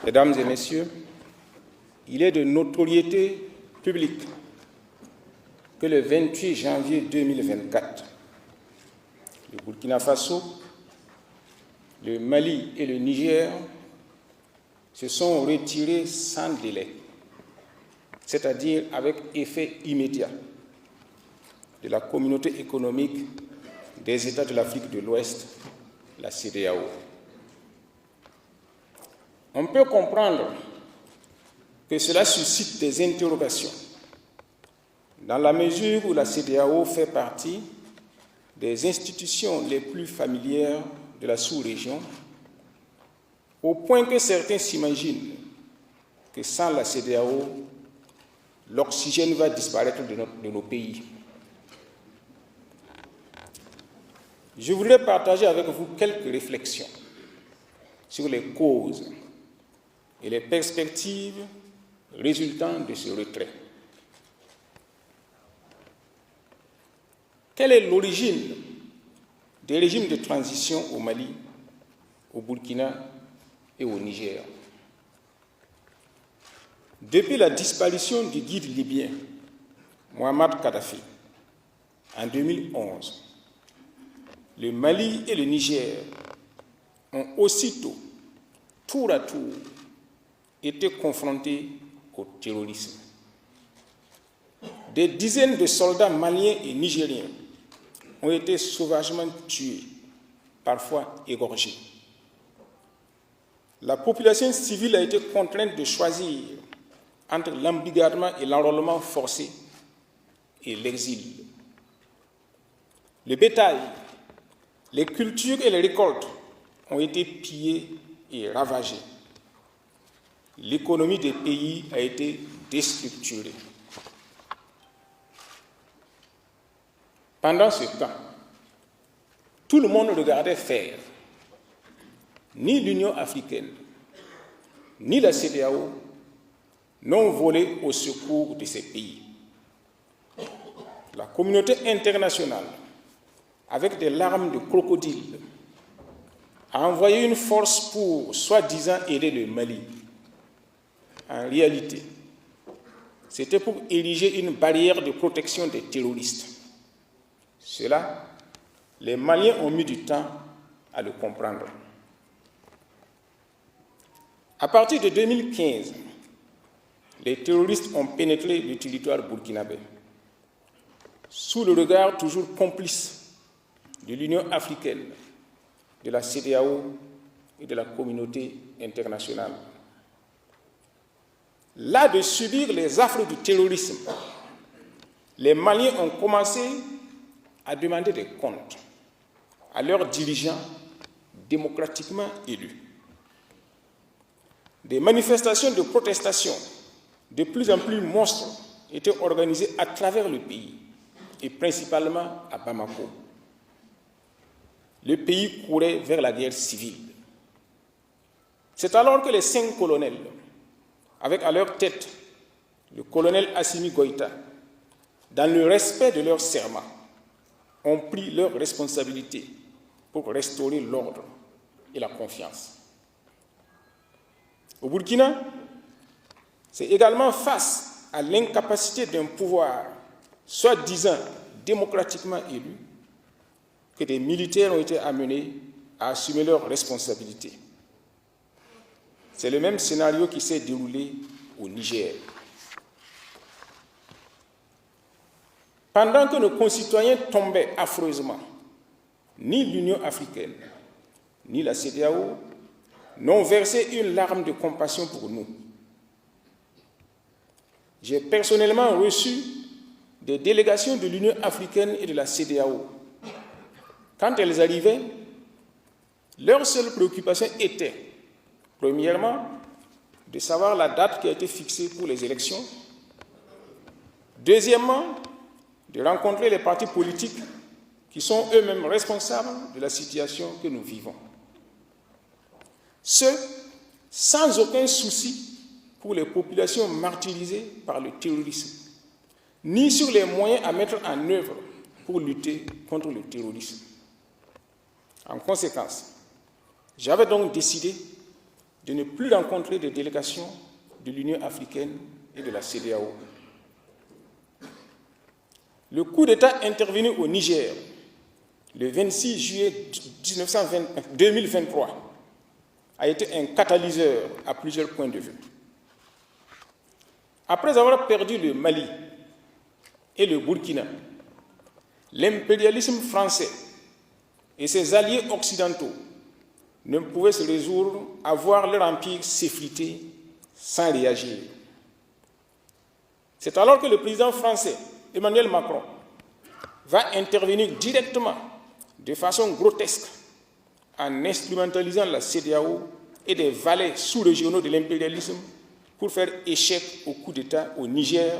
Mesdames et messieurs, il est de notoriété publique que le 28 janvier 2024, le Burkina Faso, le Mali et le Niger se sont retirés sans délai, c'est-à-dire avec effet immédiat, de la communauté économique des États de l'Afrique de l'Ouest, la CEDEAO. On peut comprendre que cela suscite des interrogations, dans la mesure où la CEDEAO fait partie des institutions les plus familières de la sous-région, au point que certains s'imaginent que sans la CEDEAO, l'oxygène va disparaître de nos pays. Je voudrais partager avec vous quelques réflexions sur les causes et les perspectives résultant de ce retrait. Quelle est l'origine des régimes de transition au Mali, au Burkina et au Niger? Depuis la disparition du guide libyen Mohamed Kadhafi en 2011, le Mali et le Niger ont aussitôt, tour à tour, été confrontés au terrorisme. Des dizaines de soldats maliens et nigériens ont été sauvagement tués, parfois égorgés. La population civile a été contrainte de choisir entre l'embrigadement et l'enrôlement forcé et l'exil. Le bétail, les cultures et les récoltes ont été pillées et ravagées. L'économie des pays a été déstructurée. Pendant ce temps, tout le monde regardait faire. Ni l'Union africaine, ni la CEDEAO n'ont volé au secours de ces pays. La communauté internationale, avec des larmes de crocodile, a envoyé une force pour, soi-disant, aider le Mali. En réalité, c'était pour ériger une barrière de protection des terroristes. Cela, les Maliens ont mis du temps à le comprendre. À partir de 2015, les terroristes ont pénétré le territoire burkinabé, sous le regard toujours complice de l'Union africaine, de la CEDEAO et de la communauté internationale. Là de subir les affres du terrorisme, les Maliens ont commencé à demander des comptes à leurs dirigeants démocratiquement élus. Des manifestations de protestation de plus en plus monstres étaient organisées à travers le pays, et principalement à Bamako. Le pays courait vers la guerre civile. C'est alors que les 5 colonels, avec à leur tête le colonel Assimi Goïta, dans le respect de leur serment, ont pris leurs responsabilités pour restaurer l'ordre et la confiance. Au Burkina, c'est également face à l'incapacité d'un pouvoir, soi-disant démocratiquement élu, que des militaires ont été amenés à assumer leurs responsabilités. C'est le même scénario qui s'est déroulé au Niger. Pendant que nos concitoyens tombaient affreusement, ni l'Union africaine, ni la CEDEAO n'ont versé une larme de compassion pour nous. J'ai personnellement reçu des délégations de l'Union africaine et de la CEDEAO. Quand elles arrivaient, leur seule préoccupation était, premièrement, de savoir la date qui a été fixée pour les élections. Deuxièmement, de rencontrer les partis politiques qui sont eux-mêmes responsables de la situation que nous vivons. Ce, sans aucun souci pour les populations martyrisées par le terrorisme, ni sur les moyens à mettre en œuvre pour lutter contre le terrorisme. En conséquence, j'avais donc décidé de ne plus rencontrer des délégations de l'Union africaine et de la CEDEAO. Le coup d'État intervenu au Niger le 26 juillet 2023 a été un catalyseur à plusieurs points de vue. Après avoir perdu le Mali et le Burkina, l'impérialisme français et ses alliés occidentaux ne pouvaient se résoudre à voir leur empire s'effriter sans réagir. C'est alors que le président français, Emmanuel Macron, va intervenir directement, de façon grotesque, en instrumentalisant la CEDEAO et des valets sous-régionaux de l'impérialisme pour faire échec au coup d'État au Niger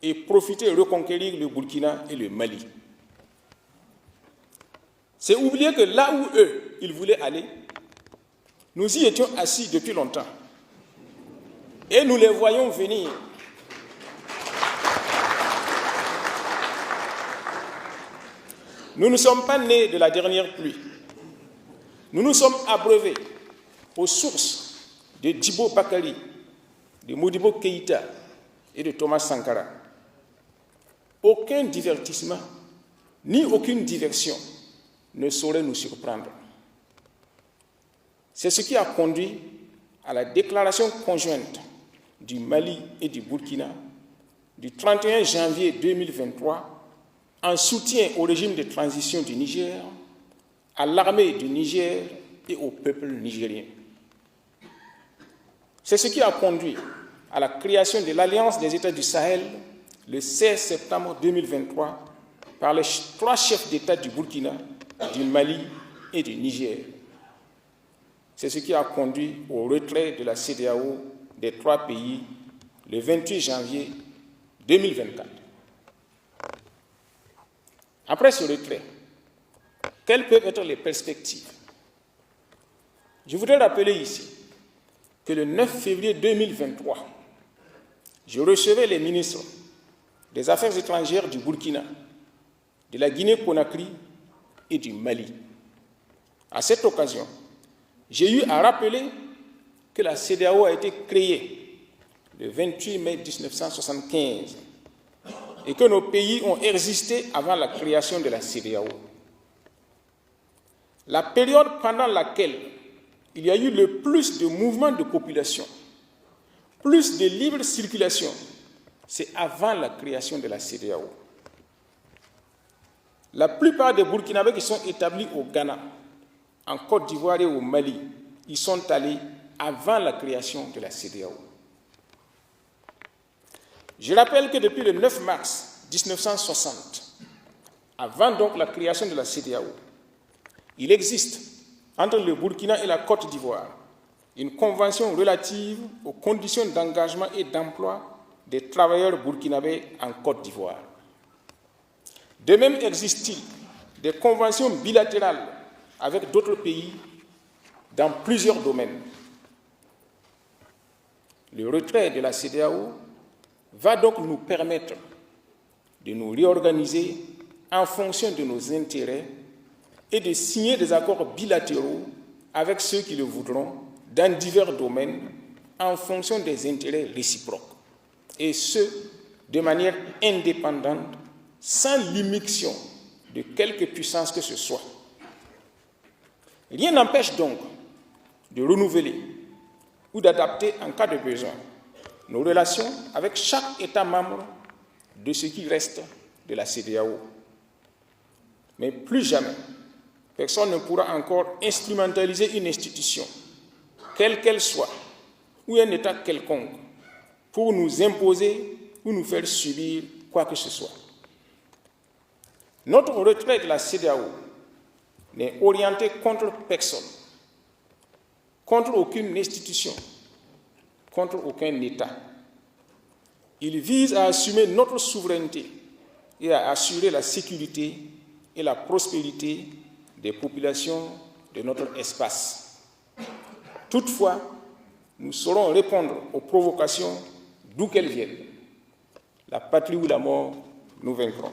et profiter de reconquérir le Burkina et le Mali. C'est oublier que là où eux, ils voulaient aller, nous y étions assis depuis longtemps et nous les voyons venir. Nous ne sommes pas nés de la dernière pluie. Nous nous sommes abreuvés aux sources de Djibo Bakary, de Modibo Keïta et de Thomas Sankara. Aucun divertissement, ni aucune diversion ne saurait nous surprendre. C'est ce qui a conduit à la déclaration conjointe du Mali et du Burkina du 31 janvier 2023 en soutien au régime de transition du Niger, à l'armée du Niger et au peuple nigérien. C'est ce qui a conduit à la création de l'Alliance des États du Sahel le 16 septembre 2023 par les 3 chefs d'État du Burkina, du Mali et du Niger. C'est ce qui a conduit au retrait de la CEDEAO des 3 pays le 28 janvier 2024. Après ce retrait, quelles peuvent être les perspectives? Je voudrais rappeler ici que le 9 février 2023, je recevais les ministres des Affaires étrangères du Burkina, de la Guinée-Conakry et du Mali. À cette occasion, j'ai eu à rappeler que la CEDEAO a été créée le 28 mai 1975 et que nos pays ont existé avant la création de la CEDEAO. La période pendant laquelle il y a eu le plus de mouvements de population, plus de libre circulation, c'est avant la création de la CEDEAO. La plupart des Burkinabés qui sont établis au Ghana, en Côte d'Ivoire et au Mali, ils sont allés avant la création de la CEDEAO. Je rappelle que depuis le 9 mars 1960, avant donc la création de la CEDEAO, il existe entre le Burkina et la Côte d'Ivoire une convention relative aux conditions d'engagement et d'emploi des travailleurs burkinabés en Côte d'Ivoire. De même existe-t-il des conventions bilatérales avec d'autres pays dans plusieurs domaines. Le retrait de la CEDEAO va donc nous permettre de nous réorganiser en fonction de nos intérêts et de signer des accords bilatéraux avec ceux qui le voudront dans divers domaines en fonction des intérêts réciproques, et ce, de manière indépendante, sans l'immixtion de quelque puissance que ce soit. Rien n'empêche donc de renouveler ou d'adapter en cas de besoin nos relations avec chaque État membre de ce qui reste de la CEDEAO. Mais plus jamais, personne ne pourra encore instrumentaliser une institution, quelle qu'elle soit, ou un État quelconque, pour nous imposer ou nous faire subir quoi que ce soit. Notre retrait de la CEDEAO n'est orienté contre personne, contre aucune institution, contre aucun État. Il vise à assumer notre souveraineté et à assurer la sécurité et la prospérité des populations de notre espace. Toutefois, nous saurons répondre aux provocations d'où qu'elles viennent. La patrie ou la mort, nous vaincrons.